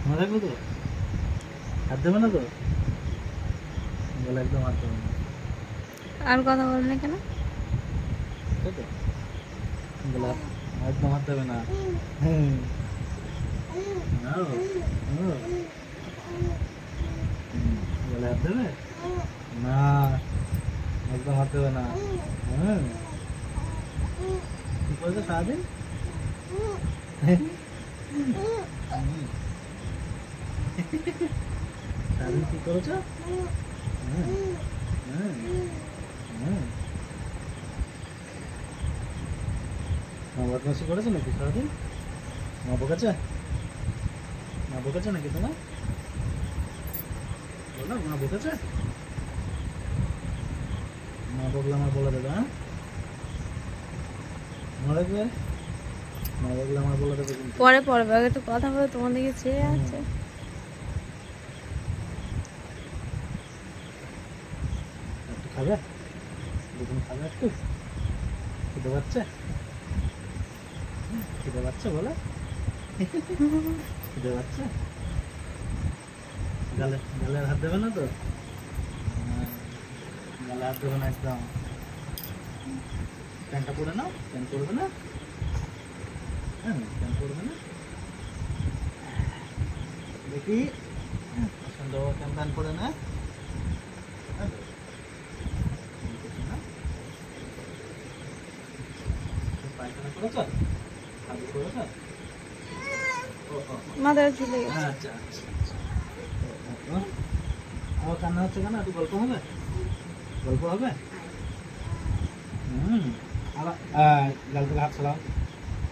মনে রাখবে তো? হাত দেবে না তো? বলে একদম হাত দেবে না। আর কথা বললে কেন? তাই তো? বলে একদম হাত দেবে না। হুম। নাও, নাও। বলে হাত দেবে? না, একদম হাত দেবে না। হুম। কি করেছো সারাদিন? হুম। সারাদিন কি করেছো? হুম, হুম, হুম। মা বদমাশি করেছো নাকি সারাদিন? মা বকেছে? মা বকেছে নাকি তোমার? বলো, মা বকেছে? মা বকলে আমার বলে দেবে, হ্যাঁ? মনে রাখবে? মা বকলে আমার বলে দেবে কিন্তু। পরে পড়বে, আগে একটু কথা বলে তোমার দিকে চেয়ে হুম। আছে। একটু খাবে? দুদিন খাবে একটু? খিদে পাচ্ছে? খিদে পাচ্ছে বলে? খিদে পাচ্ছে? গালে গালে আর হাত দেবে না তো? হ্যাঁ, গালে হাত দেবে না একদম। প্যান্টটা পরে নাও, প্যান্ট পরবে না? হ্যাঁ, প্যান্ট পরবে না? দেখি সুন্দর কেমন প্যান্ট পরে না? হ্যাঁ, না? পায়খানা করেছো? হাগু করেছো? ও, ও, ও। মাথায় ঝুলে গেছে। আচ্ছা, আচ্ছা, আচ্ছা। ও, ও। আমার কান্না হচ্ছে কেন? একটু গল্প হবে? গল্প হবে? হুম। আবার গাল থেকে হাত ছড়াও।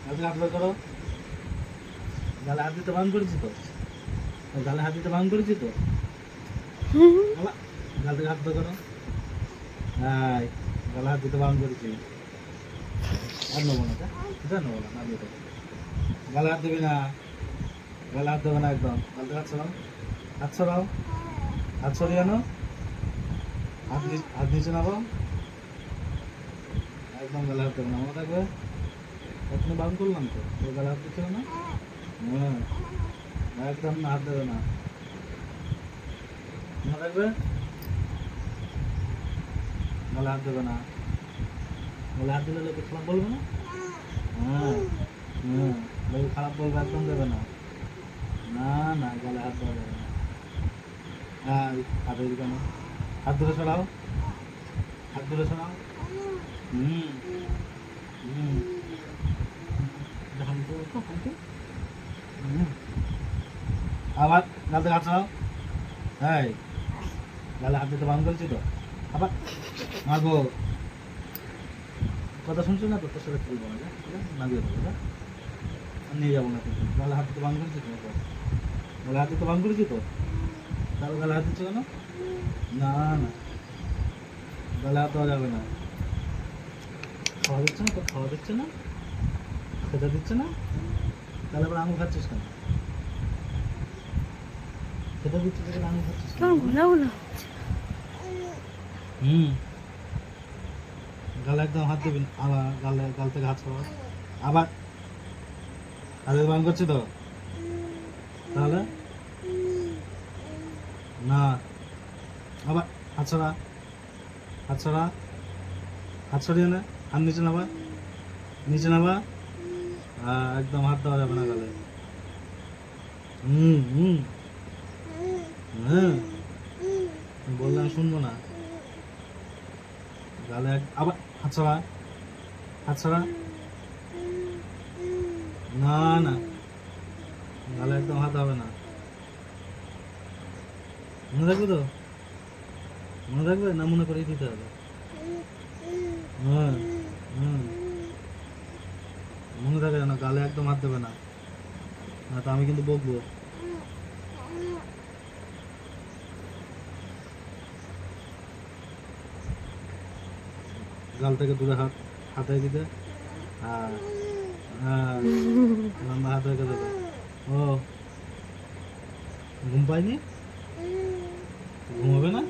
গাল থেকে হাত বের করো। গালে হাত দিতে বারণ করেছি তো। গালে হাত দিতে বারণ করেছি তো। আবার গাল থেকে হাত বের করো। হাই, গালে হাত দিতে বারণ করেছি। আর নেবো না, এটা নেবো না, না দিয়ে দেবো। গালে হাত দিবি না। গালে হাত দেবে না একদম। গাল থেকে হাত ছড়াও। হাত ছড়াও। হাত সরিয়ে আনো। হাত নিচে নামাও। একদম গালে হাত দেবে না, মনে থাকবে? এখনই বারণ করলাম তো, তোর গালে হাত দিচ্ছিল না? হ্যাঁ, একদম না, হাত দেবে না, মনে থাকবে? গালে হাত দেবে না। গালে হাত দিলে লোকে খারাপ বলবে না? হ্যাঁ, হ্যাঁ, লোকে খারাপ বলবে, একদম দেবে না। না, না, গালে হাত দেওয়া যাবে না। হ্যাঁ, হাতের দিকে না। হাত ধরে সরাও। হাত ধরে সরাও। হুম, হুম। শান্ত হও তো, শান্ত। হুম। আবার গাল থেকে হাত সরাও। হ্যাঁ, গালে হাত দিতে বারণ করেছি তো। আবার মারবো। কথা শুনছো না তো, তোর সাথে খেলবো না, যা, যা, না দিয়ে দেবো, যা। আর নিয়ে যাবো না কিন্তু। গালে হাত দিতে বারণ করেছি তো। গালে হাত দিতে বারণ করেছি তো। তাহলে গালে হাত দিচ্ছ কেন? না, না, গালে হাত দেওয়া যাবে না। খাওয়া দিচ্ছে না তো, খাওয়া দিচ্ছে না, খেতে দিচ্ছে না, তাহলে আবার আঙুল খাচ্ছিস কেন? খেতে দিচ্ছে যখন আঙুল খাচ্ছিস কেন? কেমন ঘোলা ঘোলা। হুম। গালে একদম হাত দিবি না। আবার গাল থেকে হাত সরাও। আবার হাতে বারণ করছি তো। তাহলে না, আবার হাত ছড়া। হাত ছড়া। হাত সরিয়ে নে। হাত নিচে নামা। নিচে নামা। একদম হাত দেওয়া যাবে না গালে। হুম, হুম। হ্যাঁ, বললে আমি শুনবো না। গালে আবার হাত ছড়া। হাত ছড়া। না, না, গালে একদম হাত হবে না, মনে থাকবে তো? মনে থাকবে না, মনে করেই দিতে হবে? হ্যাঁ, হুম। মনে থাকে না, গালে একদম হাত দেবে না, না তো আমি কিন্তু বকবো। গাল থেকে দূরে হাত, হাতে দিতে। হ্যাঁ, হ্যাঁ, লম্বা হাত রেখে দেবে। ও, ঘুম পাইনি? ঘুমাবে না?